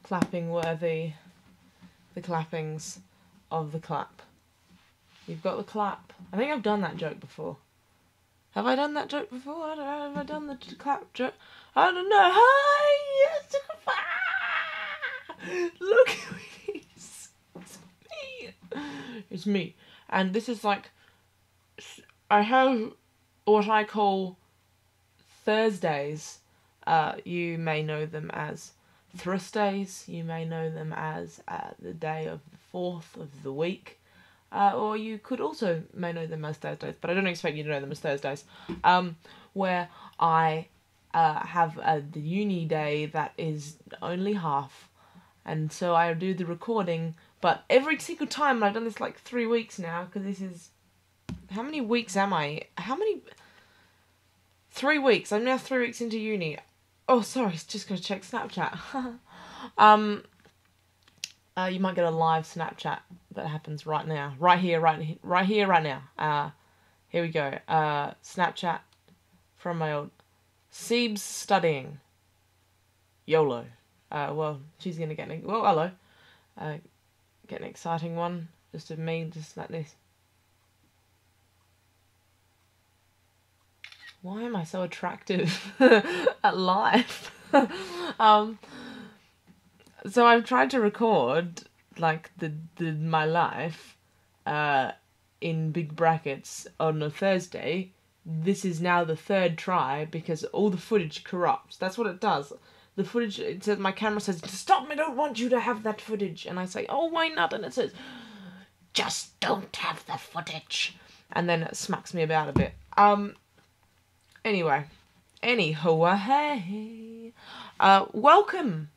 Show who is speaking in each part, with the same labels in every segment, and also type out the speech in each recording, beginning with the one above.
Speaker 1: clapping worthy, the clappings of the clap. You've got the clap. I think I've done that joke before. Have I done that joke before? I don't know. Have I done the clap joke? I don't know. Hi, yes, look who it is. It's me. It's me. And this is like, I have what I call Thursdays. You may know them as Thursdays. You may know them as the day of the 4th of the week. Or you could also may know them as Thursdays, but I don't expect you to know them as Thursdays. Where I have the uni day that is only half, and so I do the recording. But every single time, and I've done this like 3 weeks now, because this is, how many weeks am I? 3 weeks. I'm now 3 weeks into uni. Oh, sorry, just gonna check Snapchat. You might get a live Snapchat that happens right now. Right here, right now. Here we go. Snapchat from my old Seeb's studying. YOLO. Well, she's gonna get well, hello. Get an exciting one. Just of me, just like this. Why am I so attractive at life? So I've tried to record like my life in big brackets on a Thursday. This is now the 3rd try because all the footage corrupts. That's what it does. The footage, it says, my camera says, stop, I don't want you to have that footage. And I say, oh, why not? And it says, just don't have the footage. And then it smacks me about a bit. Anyway. Anyhow, hey. Welcome.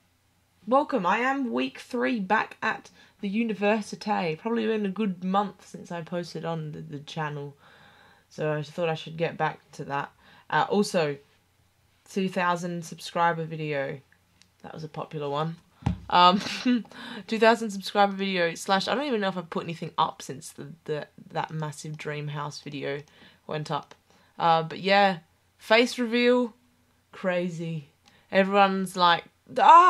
Speaker 1: I am week 3 back at the university. Probably been a good month since I posted on the channel. So I thought I should get back to that. Also, 2,000 subscriber video. That was a popular one. 2,000 subscriber video / I don't even know if I've put anything up since that massive dream house video went up. But yeah, face reveal, crazy. Everyone's like,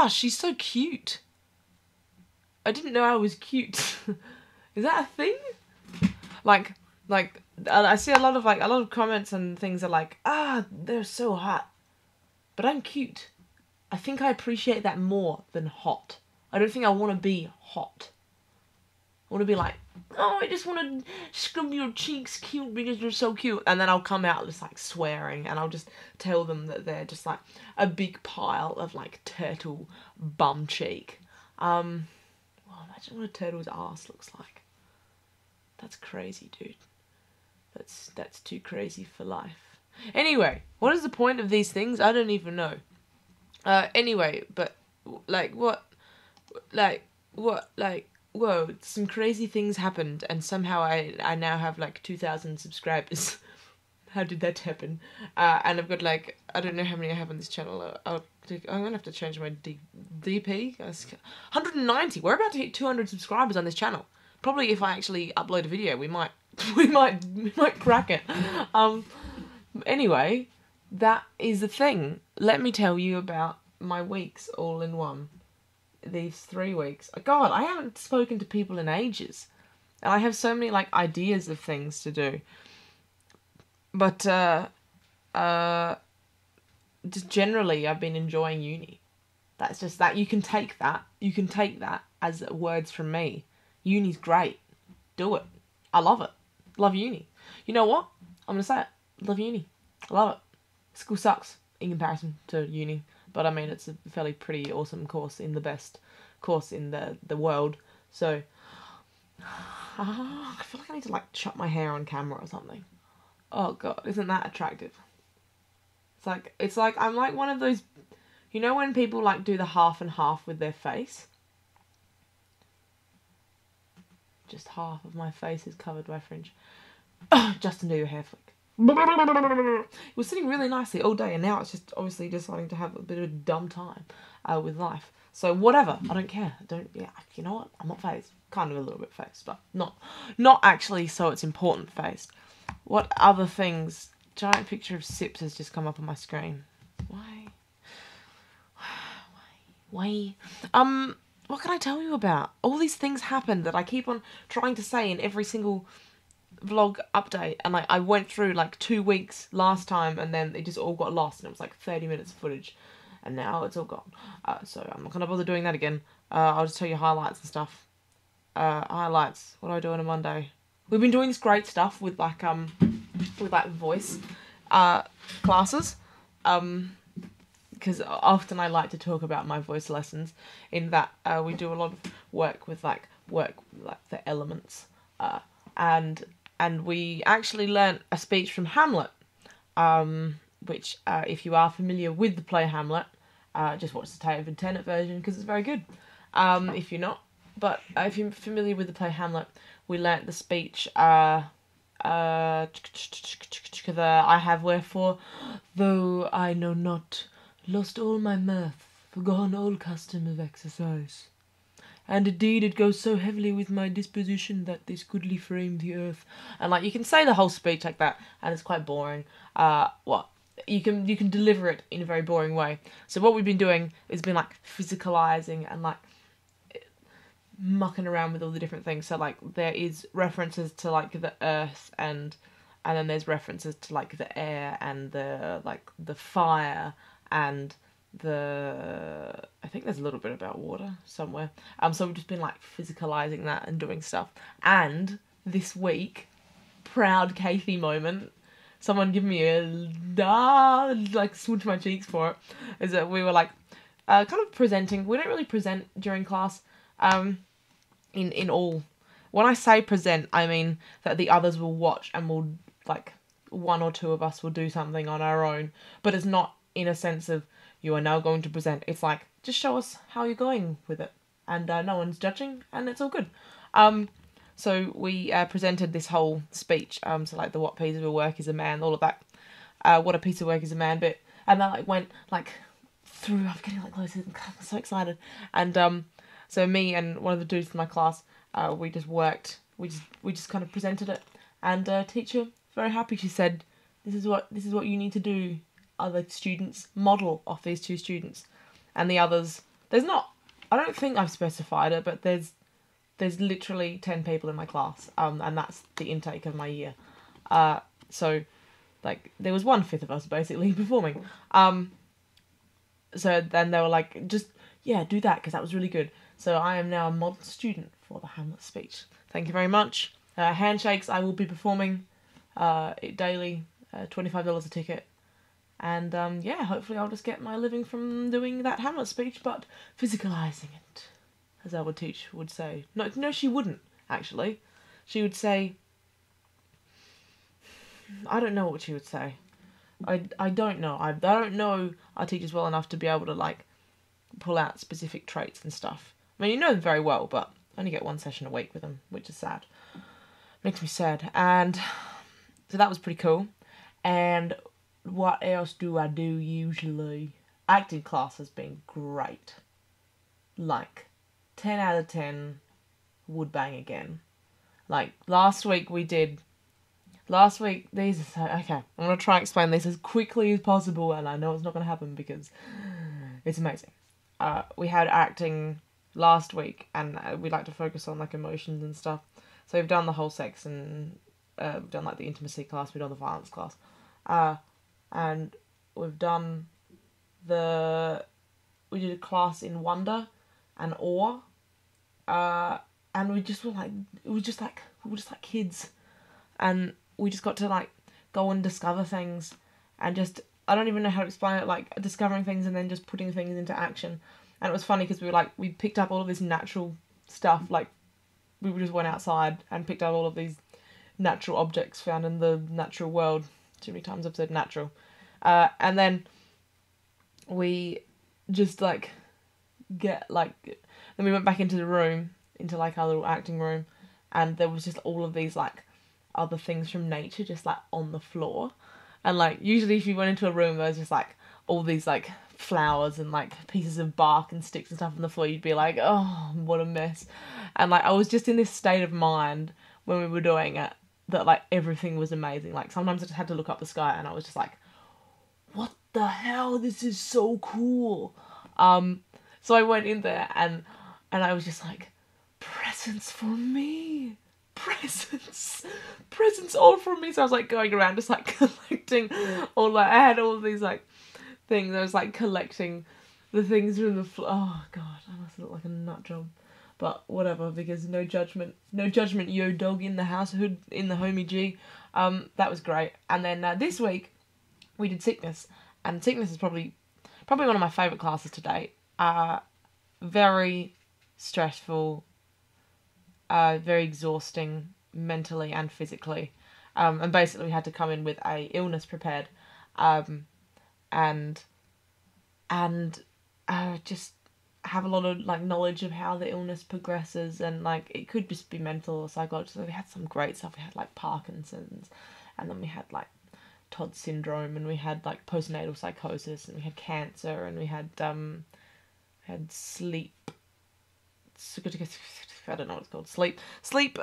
Speaker 1: she's so cute. I didn't know I was cute. Is that a thing? Like I see a lot of comments and things are like, they're so hot. But I'm cute. I think I appreciate that more than hot. I don't think I want to be hot. I want to be like, I just want to scrub your cheeks cute because you're so cute. And then I'll come out just like swearing and I'll just tell them that they're just like a big pile of like turtle bum cheek. Well, imagine what a turtle's ass looks like. That's crazy, dude. That's too crazy for life. Anyway, what is the point of these things? I don't even know. Anyway, but whoa, some crazy things happened and somehow I now have like 2,000 subscribers. How did that happen? And I've got like, I don't know how many I have on this channel. I'm gonna have to change my DP. 190. We're about to hit 200 subscribers on this channel. Probably if I actually upload a video, we might crack it. Anyway, that is the thing. Let me tell you about my weeks all in one. These 3 weeks. God, I haven't spoken to people in ages. And I have so many, like, ideas of things to do. But, just generally, I've been enjoying uni. That's just that. You can take that as words from me. Uni's great. Do it. I love it. Love uni. You know what? I'm gonna say it. Love uni. I love it. School sucks in comparison to uni, but I mean it's a fairly pretty awesome course in the best course in the world. So I feel like I need to like chop my hair on camera or something. Oh god, isn't that attractive? It's like I'm like one of those, you know when people like do the half and half with their face? Just half of my face is covered by fringe. Justin Bieber hair flick. It was sitting really nicely all day and now it's just obviously deciding to have a bit of a dumb time with life. So whatever, I don't care. You know what? I'm not phased. Kind of a little bit phased, but not actually so it's important phased. What other things? Giant picture of Sips has just come up on my screen. Why? What can I tell you about? All these things happened that I keep on trying to say in every single vlog update, and like I went through like 2 weeks last time, and then it just all got lost, and it was like 30 minutes of footage, and now it's all gone. So I'm not gonna bother doing that again. I'll just tell you highlights and stuff. Highlights. What do I do on a Monday? We've been doing this great stuff with like voice classes. Because often I like to talk about my voice lessons, in that we do a lot of work with the elements, and we actually learnt a speech from Hamlet, which if you are familiar with the play Hamlet, just watch the David Tennant version because it's very good. If you're not, but if you're familiar with the play Hamlet, we learnt the speech. I have wherefore, though I know not, lost all my mirth, forgone all custom of exercise. And indeed it goes so heavily with my disposition that this goodly frame the earth. And like you can say the whole speech like that, and it's quite boring. You can deliver it in a very boring way. So what we've been doing is been like physicalizing and like mucking around with all the different things. So like there is references to like the earth, and then there's references to like the air and the fire, and I think there's a little bit about water somewhere. So we've just been like physicalizing that and doing stuff. And this week, proud Caithy moment, someone give me a like smooch my cheeks for it, is that we were like kind of presenting. We don't really present during class in all. When I say present, I mean that the others will watch and will like one or two of us will do something on our own, but it's not in a sense of you are now going to present. It's like, just show us how you're going with it, and no one's judging, and it's all good. So we presented this whole speech, so like the what piece of work is a man, all of that, what a piece of work is a man bit, and that like went like through. I'm getting like close, I'm so excited. And so me and one of the dudes from my class, we just worked, we just kind of presented it, and teacher very happy. She said, this is what you need to do. Other students model off these two students, and the others, there's not, I don't think I've specified it, but there's literally 10 people in my class, and that's the intake of my year. So like there was 1/5 of us basically performing. So then they were like, just do that because that was really good. So I am now a model student for the Hamlet speech. Thank you very much. Handshakes, I will be performing daily, $25 a ticket. And hopefully I'll just get my living from doing that Hamlet speech, but physicalizing it, as our teacher would say. No, she wouldn't, actually. She would say, I don't know what she would say. I don't know. I don't know our teachers well enough to be able to, like, pull out specific traits and stuff. I mean, you know them very well, but I only get 1 session a week with them, which is sad. Makes me sad. And so that was pretty cool. And what else do I do usually? Acting class has been great. Like, 10 out of 10 would bang again. Like, last week, these are so, okay, I'm going to try and explain this as quickly as possible, and I know it's not going to happen because it's amazing. We had acting last week, and we like to focus on, like, emotions and stuff. So we've done the whole sex, and we've done, like, the intimacy class, we've done the violence class. And we've done we did a class in wonder and awe, and we just were like, we were just like kids, and we just got to like go and discover things, and just, I don't even know how to explain it, like discovering things and then just putting things into action. And it was funny because we picked up all of this natural stuff, like we just went outside and picked up all of these natural objects found in the natural world. Too many times I've said natural. And then we just like then we went back into the room, into like our little acting room, and there was just all of these like other things from nature just like on the floor. And like usually if you went into a room there was just like all these like flowers and like pieces of bark and sticks and stuff on the floor, you'd be like, oh, what a mess. And like I was just in this state of mind when we were doing it, that like everything was amazing. Like sometimes I just had to look up the sky and I was just like, what the hell, this is so cool. So I went in there and I was just like, presents for me. Presents all from me. So I was like going around just like collecting all, like, I had all these like things. I was like collecting the things from the floor. Oh god, I must look like a nut job. But whatever, because no judgment, yo dog in the household, in the homie G. That was great. And then this week we did sickness, and sickness is probably one of my favourite classes to date. Very stressful, very exhausting mentally and physically. And basically we had to come in with a illness prepared, and just have a lot of like knowledge of how the illness progresses, and like it could just be mental or psychological. We had some great stuff. We had like Parkinson's, and then we had like Todd syndrome, and we had like postnatal psychosis, and we had cancer, and we had sleep. I don't know what it's called. Sleep.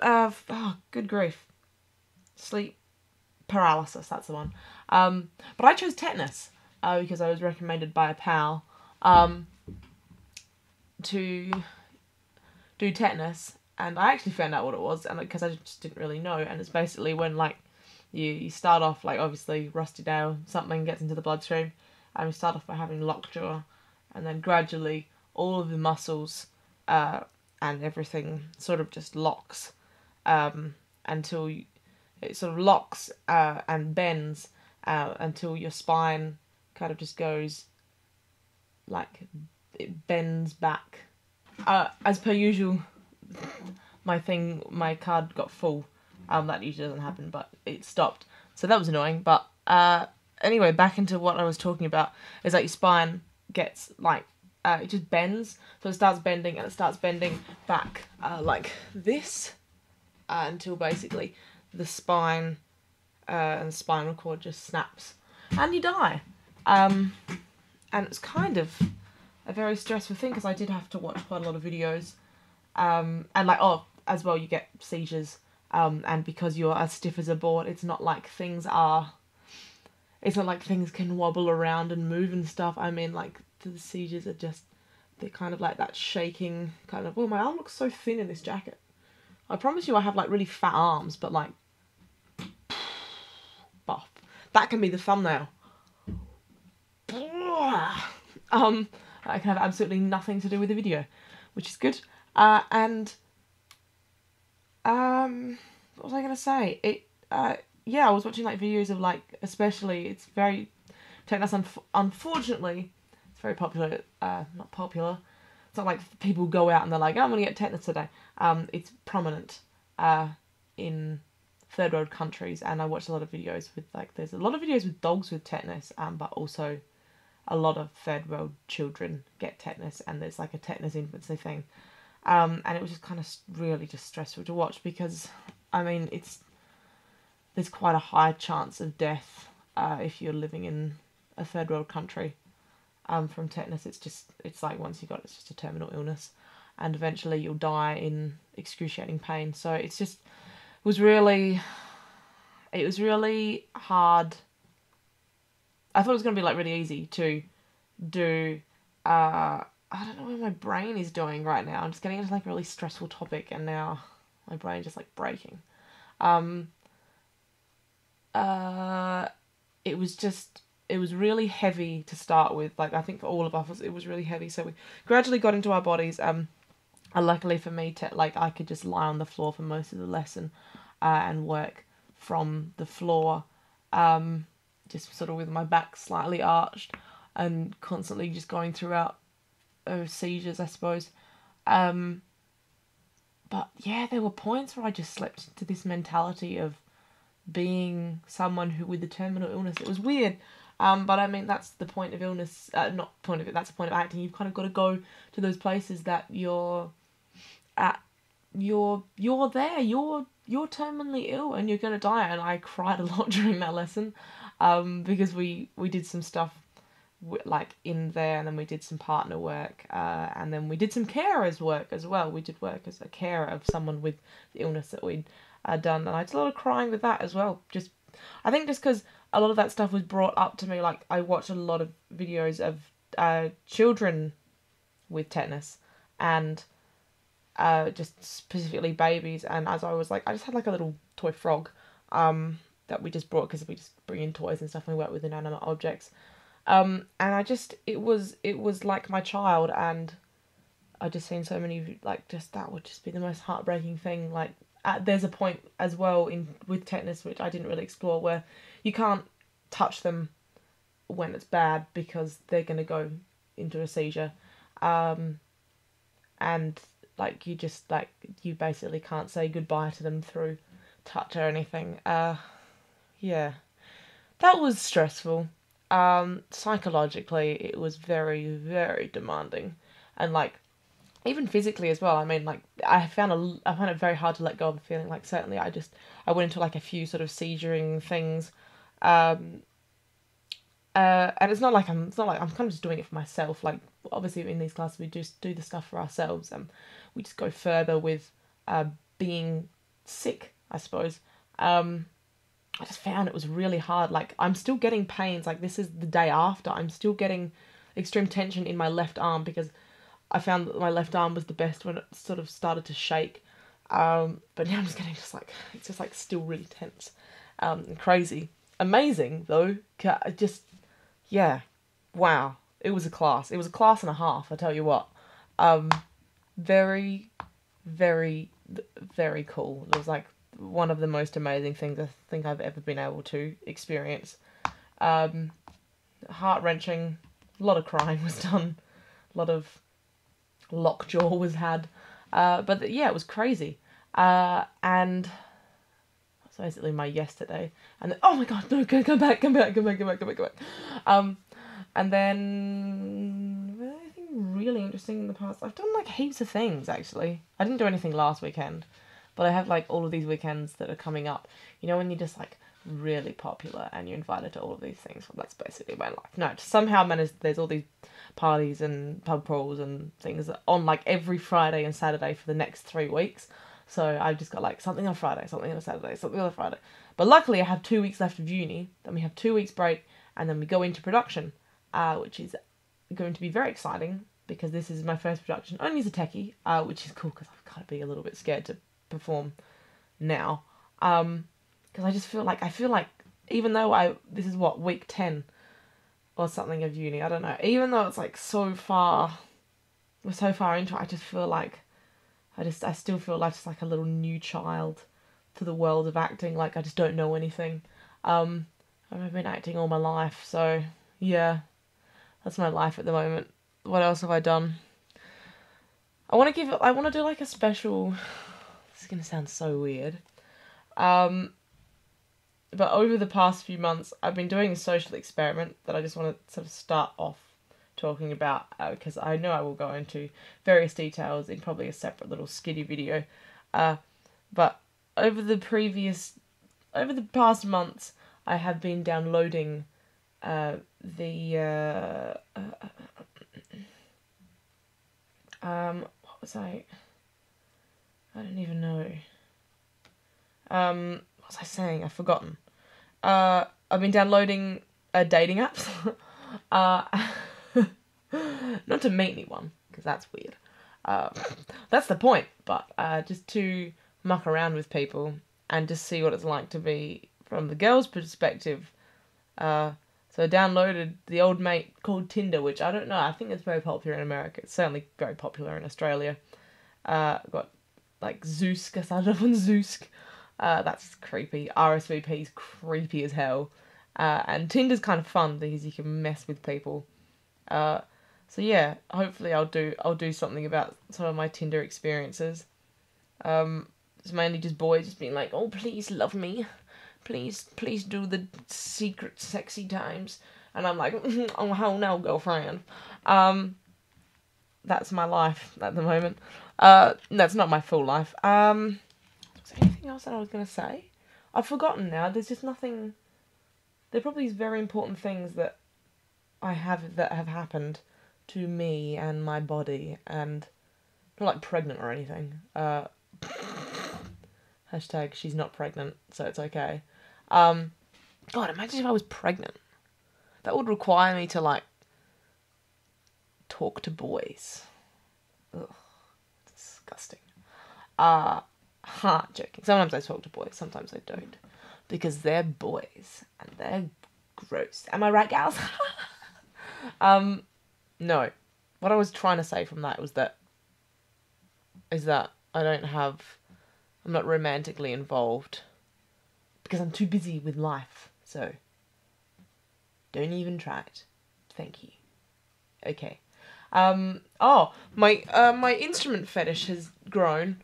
Speaker 1: Oh, good grief. Sleep paralysis. That's the one. But I chose tetanus because I was recommended by a pal to do tetanus, and I actually found out what it was, and because I just didn't really know. And it's basically when like you start off like obviously rusty nail, something gets into the bloodstream, and we start off by having lockjaw, and then gradually all of the muscles and everything sort of just locks until it sort of locks and bends until your spine kind of just goes like it bends back. As per usual, my card got full. That usually doesn't happen, but it stopped. So that was annoying. But anyway, back into what I was talking about is that your spine gets like it just bends. So it starts bending and it starts bending back like this until basically the spine and the spinal cord just snaps and you die. And it's kind of a very stressful thing because I did have to watch quite a lot of videos, and like as well you get seizures, and because you're as stiff as a board, it's not like things can wobble around and move and stuff. I mean, like the seizures are they're kind of like that shaking kind of. Oh, my arm looks so thin in this jacket. I promise you I have like really fat arms, but like buff. That can be the thumbnail. I can have absolutely nothing to do with the video, which is good. And what was I gonna say? Yeah, I was watching like videos of like, especially it's very tetanus. Unfortunately, it's very popular. Not popular. It's not like people go out and they're like, oh, I'm gonna get tetanus today. It's prominent in third world countries, and I watch a lot of videos with like, there's a lot of videos with dogs with tetanus, but also a lot of third world children get tetanus, and there's like a tetanus infancy thing. And it was just kind of really just stressful to watch because, I mean, there's quite a high chance of death if you're living in a third world country from tetanus. It's like once you got it, it's just a terminal illness, and eventually you'll die in excruciating pain. So it was really hard. I thought it was going to be like really easy to do. I don't know what my brain is doing right now. I'm just getting into like a really stressful topic, and now my brain's just like breaking. It was really heavy to start with. Like, I think for all of us, it was really heavy. So we gradually got into our bodies. Luckily for me, I could just lie on the floor for most of the lesson, and work from the floor, just sort of with my back slightly arched, and constantly just going throughout seizures, I suppose. But yeah, there were points where I just slipped into this mentality of being someone who with a terminal illness. It was weird. But I mean, that's the point of illness, that's the point of acting. You've kind of got to go to those places that you're there, you're terminally ill and you're going to die. And I cried a lot during that lesson, because we did some stuff like in there, and then we did some partner work, and then we did some carers work as well. We did work as a carer of someone with the illness that we'd done, and I did a lot of crying with that as well. I think just because a lot of that stuff was brought up to me. Like, I watched a lot of videos of children with tetanus, and just specifically babies. And as I was like, I just had like a little toy frog that we just brought because we just bring in toys and stuff and we work with inanimate objects. And it was like my child, and I just seen so many, like, just that would just be the most heartbreaking thing. Like, there's a point as well with tetanus, which I didn't really explore, where you can't touch them when it's bad because they're going to go into a seizure. And, like, you basically can't say goodbye to them through touch or anything. Yeah. That was stressful. Psychologically, it was very, very demanding. And, like, even physically as well. I mean, like, I found it very hard to let go of the feeling. Like, certainly I went into, like, a few sort of seizuring things. And it's not like I'm kind of just doing it for myself. Like, obviously in these classes we just do the stuff for ourselves, and we just go further with being sick, I suppose. I just found it was really hard. Like, I'm still getting pains. Like, this is the day after. I'm still getting extreme tension in my left arm because I found that my left arm was the best when it sort of started to shake. But now I'm just getting it's just like still really tense. And crazy. Amazing though. Yeah. Wow. It was a class. It was a class and a half, I tell you what. Very, very, very cool. It was like one of the most amazing things I think I've ever been able to experience. Heart-wrenching. A lot of crying was done. A lot of lockjaw was had. But yeah, it was crazy. And that's basically my yesterday. And then, oh my god, no, come back. And then anything really interesting in the past? I've done like heaps of things actually. I didn't do anything last weekend, but I have like all of these weekends that are coming up. You know, when you're just like really popular and you're invited to all of these things. Well, that's basically my life. No, somehow there's all these parties and pub crawls and things on like every Friday and Saturday for the next 3 weeks. So I've just got like something on Friday, something on a Saturday, something on a Friday. But luckily I have 2 weeks left of uni, then we have 2 weeks break, and then we go into production, which is going to be very exciting because this is my first production, only as a techie, which is cool because I've got to be a little bit scared to perform now. Because I feel like even though this is what, week 10 or something of uni, I don't know, even though it's like we're so far into it, I just feel like I still feel like just like a little new child to the world of acting. Like, I just don't know anything. I've been acting all my life, so yeah, that's my life at the moment. What else have I done? I want to do like a special, this is going to sound so weird, but over the past few months, I've been doing a social experiment that I just want to sort of start off talking about, because I know I will go into various details in probably a separate little skitty video. But over the past months, I have been downloading what was I don't even know. What was I saying? I've forgotten. I've been downloading dating apps. Not to meet anyone, because that's weird. That's the point, but just to muck around with people and just see what it's like to be from the girl's perspective. So I downloaded the old mate called Tinder, which I don't know, I think it's very popular in America. It's certainly very popular in Australia. Got like Zoosk, I started off on Zoosk. That's creepy. RSVP's creepy as hell. And Tinder's kind of fun because you can mess with people. So yeah, hopefully I'll do something about some of my Tinder experiences. It's mainly just boys just being like, oh, please love me. Please do the secret sexy times. And I'm like, oh, hell no, girlfriend. That's my life at the moment. That's not my full life. Was there anything else that I was going to say? I've forgotten now. There's just nothing. There are probably these very important things that that have happened to me and my body, and not like pregnant or anything. Hashtag she's not pregnant, so it's okay. God, imagine if I was pregnant. That would require me to like talk to boys. Ugh, disgusting. Joking. Sometimes I talk to boys, sometimes I don't. Because they're boys, and they're gross. Am I right, gals? No. What I was trying to say from that was that I'm not romantically involved because I'm too busy with life. So don't even try it. Thank you. Okay. My instrument fetish has grown.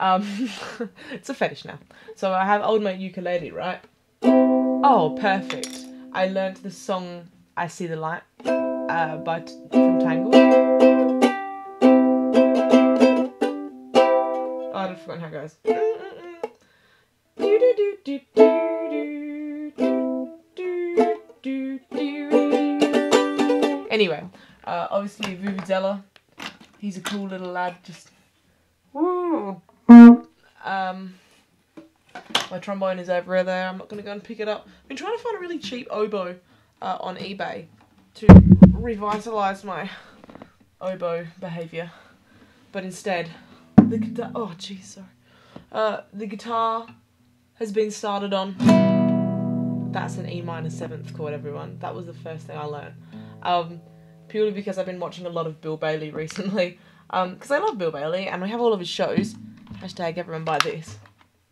Speaker 1: It's a fetish now. So I have old mate ukulele, right? Oh, perfect. I learnt the song I See the Light from Tangled. Oh, I've forgotten how it goes. Anyway, obviously Vuvuzela, he's a cool little lad, just my trombone is over there. I'm not going to go and pick it up. I've been trying to find a really cheap oboe on eBay to revitalise my oboe behaviour. But instead, the guitar... Oh, jeez, sorry. The guitar has been started on. That's an E minor 7th chord, everyone. That was the first thing I learned. Purely because I've been watching a lot of Bill Bailey recently. Because I love Bill Bailey, and we have all of his shows. Hashtag everyone buy this.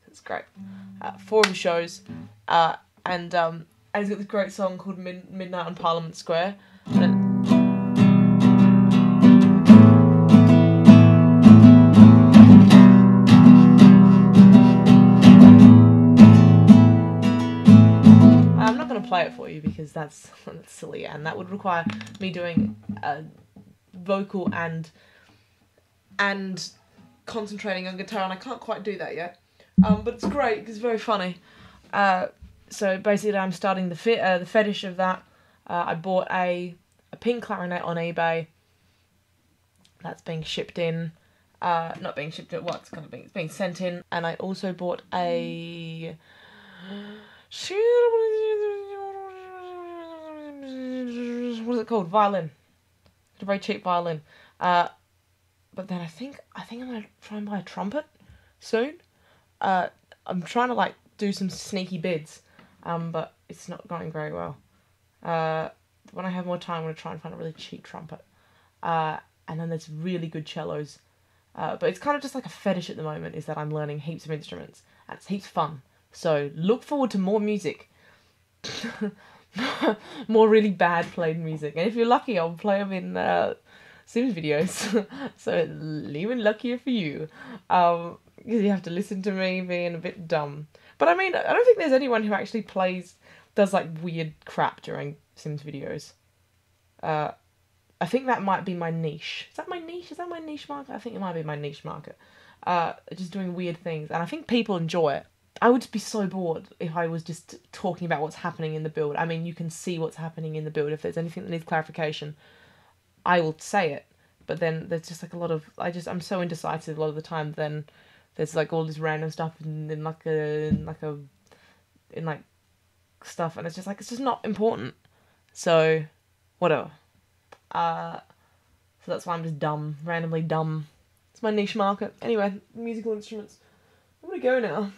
Speaker 1: It's great. 4 of his shows. And he's got this great song called Midnight on Parliament Square. I'm not going to play it for you because that's silly, and that would require me doing vocal and concentrating on guitar, and I can't quite do that yet. But it's great because it's very funny. So basically, I'm starting the fetish of that. I bought a pink clarinet on eBay. That's being shipped in. Not being shipped in. It's being sent in. And I also bought a. What is it called? Violin. It's a very cheap violin. But then I think I'm gonna try and buy a trumpet soon. I'm trying to do some sneaky bids, but it's not going very well. When I have more time, I'm gonna try and find a really cheap trumpet. And then there's really good cellos. But it's kind of just like a fetish at the moment, is that I'm learning heaps of instruments, and it's heaps fun. So look forward to more music. More really bad played music. And if you're lucky, I'll play them in Sims videos. So even luckier for you. Because you have to listen to me being a bit dumb. But I mean, I don't think there's anyone who actually does weird crap during Sims videos. I think that might be my niche. Is that my niche? Is that my niche market? I think it might be my niche market. Just doing weird things. And I think people enjoy it. I would be so bored if I was just talking about what's happening in the build. I mean, you can see what's happening in the build. If there's anything that needs clarification, I will say it. But then there's just a lot of... I'm so indecisive a lot of the time. Then there's all this random stuff in stuff, and it's just not important. So, whatever. So that's why I'm just dumb. Randomly dumb. It's my niche market. Anyway, musical instruments. I'm gonna go now.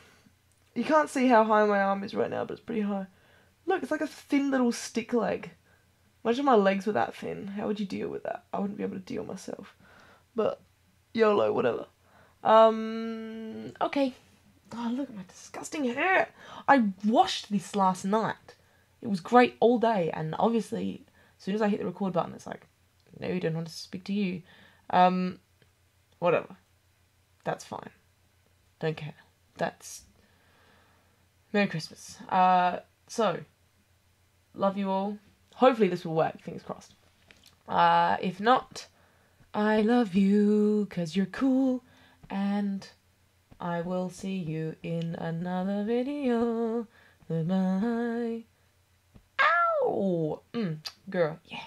Speaker 1: You can't see how high my arm is right now, but it's pretty high. Look, it's like a thin little stick leg. Imagine my legs were that thin. How would you deal with that? I wouldn't be able to deal myself. But, YOLO, whatever. Okay. Oh, look at my disgusting hair. I washed this last night. It was great all day, and obviously, as soon as I hit the record button, it's like, no, I don't want to speak to you. Whatever. That's fine. Don't care. That's... Merry Christmas. So, love you all. Hopefully this will work, fingers crossed. If not, I love you, 'cause you're cool, and I will see you in another video. Goodbye. Ow! Girl, yeah.